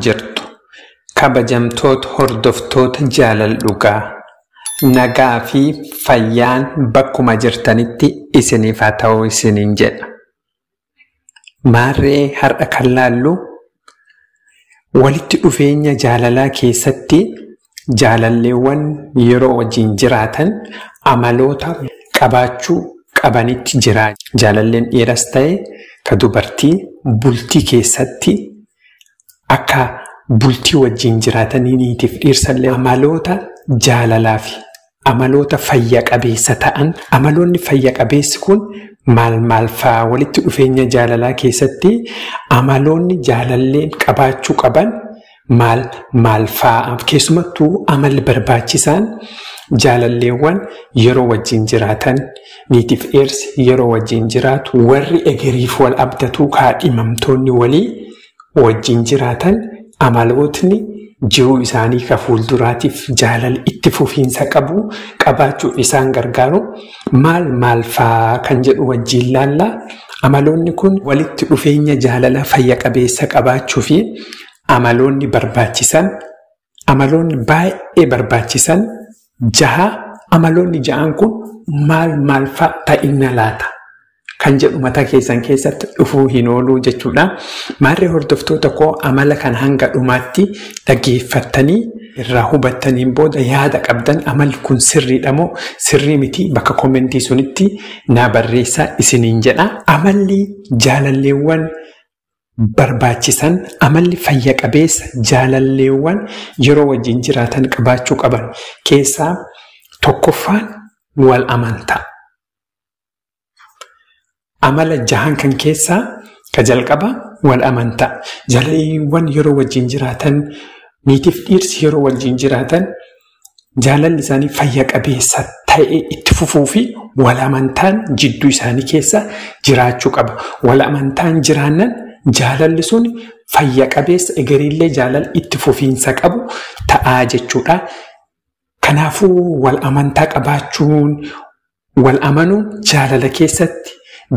jirtu kabajamtoota hordoftoota jaalala dhugaa nagaa fi fayyaan bakkuma jirtanitti isiniif haa ta'u isiniin jedha. Maarree har'a kan laallu walitti dhufeenya jaalalaa keessatti jaalalleewwan yeroo wajjin jiraatan amaloota qabaachuu qabanitti jira. Jaalalleen dhiiras ta'e ka dubartii bultii keessatti akka bultii wajjin jiraataniitiif dhiirsallee amaloota jaalalaa fi amaloota fayya qabeessa ta'an. Amaloonni fayya qabeessi kun maal fa'aa walitti dhufeenya jaalalaa keessatti amaloonni jaalalleen qabaachuu qaban maal fa'aa keessumattuu amalli barbaachisaan jaalalleewwan yeroo wajjin jiraatan niitiif dhiirsi yeroo wajjin jiraatu warri egeriif wal abdatuu kaadhimamtoonni walii wajjin jiraatan amalootni jiruu isaanii ka fuulduraatiif jaalala itti fufiinsa qabaachuuf isaan gargaaru maal fa'aa kan jedhu wajjin laalla. Amaloonni kun walitti dhufeenya jaalala fayya qabeessa qabaachuu fi amaloonni baay'ee barbaachisan 6. Amaloonni 6 kun maal fa'aa ta'inna laata kan jedhu mataa keessan keessatti dhufuu hin ooluu jechuudha. Maarree hordoftoota koo amala kan hanga dhumaatti dhaggeeffattanii irraa hubattaniin booda yaada qabdan amalli kun sirriidha moo sirrii miti bakka koomentii sunitti naa barreessaa isiniin jedha. Amalli jaalalleewwan barbaachisan amalli fayya qabeessa jaalalleewwan yeroo wajjin jiraatan qabaachuu qaban keessaa tokkoffaan wal amantaa. Amala 6 kan keessaa ka jalqaba wal amantaa. Jaalalleewwan yeroo wajjin jiraatan niitiif dhiirsi yeroo wajjin jiraatan jaalalli isaanii fayya qabeessa ta'e itti fufuu fi wal amantaan jidduu isaanii keessa jiraachuu qaba. Wal amantaan jiraannan jaalalli sun fayya qabeessa egeriillee jaalala itti fufiinsa qabu ta'aa jechuudha. Kanaafuu wal amantaa qabaachuun wal amanuun jaalala keessatti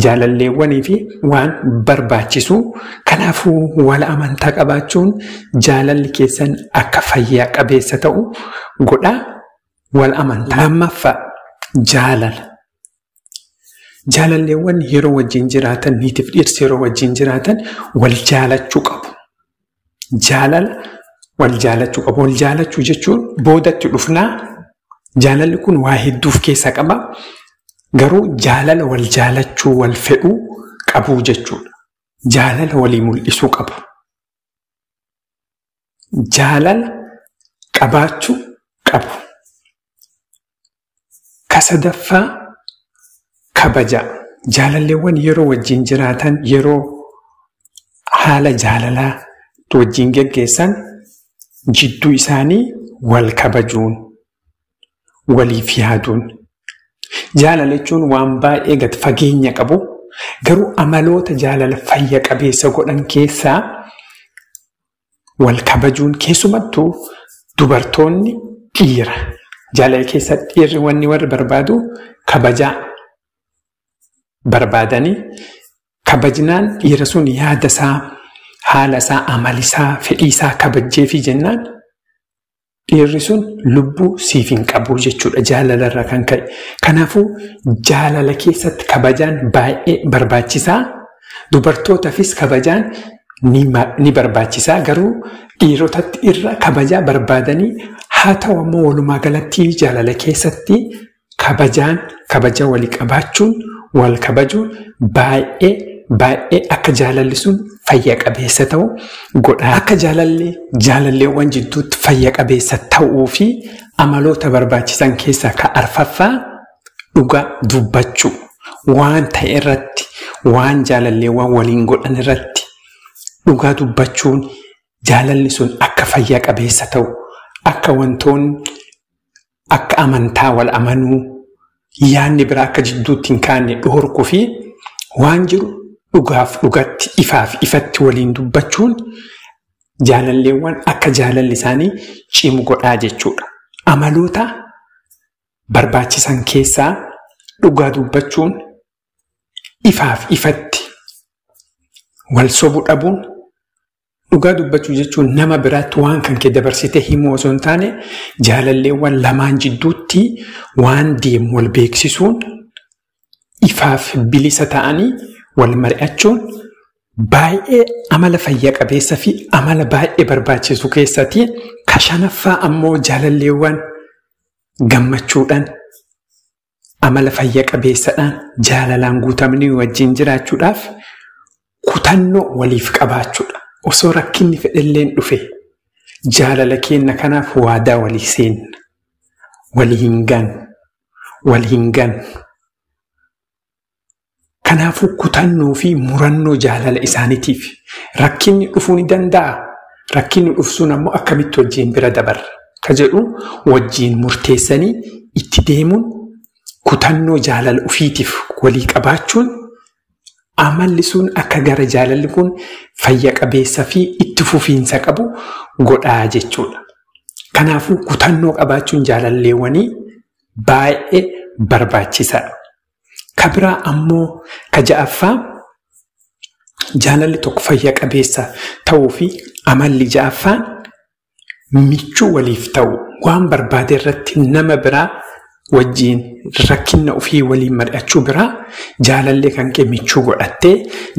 jaalalleewwanii fi waan barbaachisu. Kanaafuu wal amantaa qabaachuun jaalalli keessan akka fayyaa qabeessa ta'u godha. Wal amantaa. Lammaffaa jaalala. Jaalalleewwan yeroo wajjin jiraatan niitiif dhiirsi yeroo wajjin jiraatan wal jaalachuu qabu. Wal jaalachuu jechuun boodatti dhufnaa. Jaalalli kun waa hedduuf keessa qaba. Garuu jaalala wal jaalachuu wal fedhuu qabu jechuudha. Jaalala walii mul'isuu qabu. Jaalala qabaachuu qabu. Kasadaffaa kabaja. Jaalalleewwan yeroo wajjin jiraatan yeroo haala jaalalaa wajjin geggeessan jidduu isaanii wal kabajuun waliif yaaduun. Jaalala jechuun waan baay'ee gad fageenya qabu. Garuu amaloota jaalala fayya qabeessa godhan keessaa wal kabajuun keessumattuu dubartoonni dhiira. Jaalala keessa dhiirri warri barbaadu kabajaa barbaadanii kabajnaan dhiira sun yaada isaa haala isaa amalisaa fedhiisaa kabajjeefi jennaan dhiirri sun lubbuu siif hin qabu jechuudha jaalalarra kan ka'e. Kanaafuu jaalala keessatti kabajaan baay'ee barbaachisaa. Dubartootaafis kabajaan ni barbaachisaa. Garuu dhiirotatti irra kabajaa barbaadanii haa ta'u ammoo walumaa galatti jaalala keessatti kabaja walii qabaachuun wal kabajuun baay'ee akka jaalalli sun fayya qabeessa ta'u godha. Akka jaalalleewwan jidduutti fayya qabeessa ta'uu fi amaloota barbaachisan keessaa ka arfaffaa dhugaa dubbachuu. Waan ta'e irratti waan jaalalleewwan waliin godhan irratti dhugaa dubbachuun jaalalli sun akka fayya qabeessa ta'u akka wantoonni akka amantaa wal amanuu yaanni biraa akka jidduutti hin kaanne dhorkuu fi waan jiru dhugaaf dhugatti ifaaf ifatti waliin dubbachuun jaalalleewwan akka jaalalli isaanii cimu godhaa jechuudha. Amaloota barbaachisan keessaa dhugaa dubbachuun ifaaf ifatti wal sobu dhabuun dhugaa dubbachuu jechuun nama biraatti waan kan kee dabarsitee himuu osoo hin taane jaalalleewwan lamaan jidduutti waan deemu wal beeksisuun ifaaf bilisa ta'anii wal mari'achuun baay'ee amala fayya qabeessa fi amala baay'ee barbaachisu keessatti ka shanaffaa ammoo jaalalleewwan gammachuudhaan amala fayya qabeessadhaan jaalalaan guutamanii wajjin jiraachuudhaaf kutannoo waliif qabaachuudha. Osoo rakkinni fedhalleen dhufe jaalala keenna kanaaf waadaa walii seenna. Walii hin gannu. Kanaafuu kutannoo fi murannoo jaalala isaaniitiif rakkinni dhufuu ni danda'a. Rakkinni dhufsuun ammoo akkamitti wajjin bira dabarra ka jedhu wajjin murteessanii itti deemuun kutannoo jaalala ufiitiif walii qabaachuun amalli sun akka gara jaalalli kun fayya qabeessa fi itti fufiinsa qabu godhaa jechuudha. Kanaafuu kutannoo qabaachuun jaalalleewwanii baay'ee barbaachisaadha. Ka biraa ammoo ka ja'affaa jaalalli tokko fayya qabeessa ta'uu fi amalli ja'affaan michuu waliif ta'u waan barbaade irratti nama biraa wajjin rakkinna ofii waliin mari'achuu biraa jaalallee kan kee michuu godhattee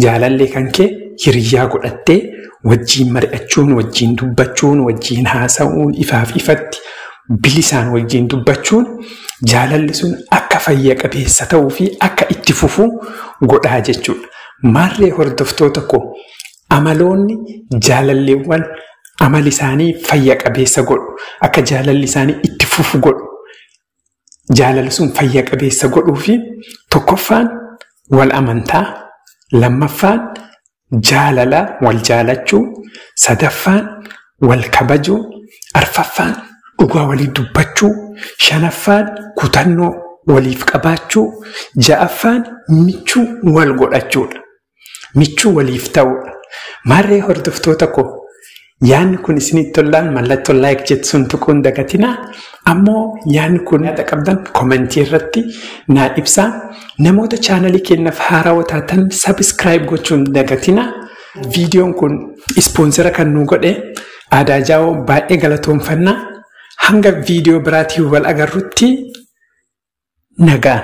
jaalallee kan kee hiriyyaa godhattee wajjin mari'achuun wajjin dubbachuun wajjin haasa'uun ifaaf ifatti bilisaan wajjin dubbachuun jaalalli sun akka fayya qabeessa ta'uu fi akka itti fufuu godhaa jechuudha. Maarree hordoftoota koo amaloonni jaalalleewwan amali isaanii fayya qabeessa godhu akka jaalalli isaanii itti fufu godhu. Jaalalli sun fayya qabeessa godhuu fi tokkoffaan wal amantaa, lammaffaan jaalala wal jaalachuu, sadaffaan wal kabajuu, arfaffaan dhugaa walii dubbachuu, shanaffaan kutannoo waliif qabaachuu, ja'affaan michuu wal godhachuudha. Michuu waliif ta'uudha. Maarree hordoftoota koo yaanni kun isinitti tolaan mallattoo like jettuun tuquun dagatinaa. Ammoo yaanni kun yaada qabdan komentii irratti naa ibsaa. Namoota chaanalii keenyaaf haarawaa taatan subscribe gochuun dagatinaa. Viidiyoon kun ispoonsera kan nu godhe Aadaa Jaawoo baay'ee galatoomfannaa. Hanga viidiyoo biraatii wal agarrutti nagaan.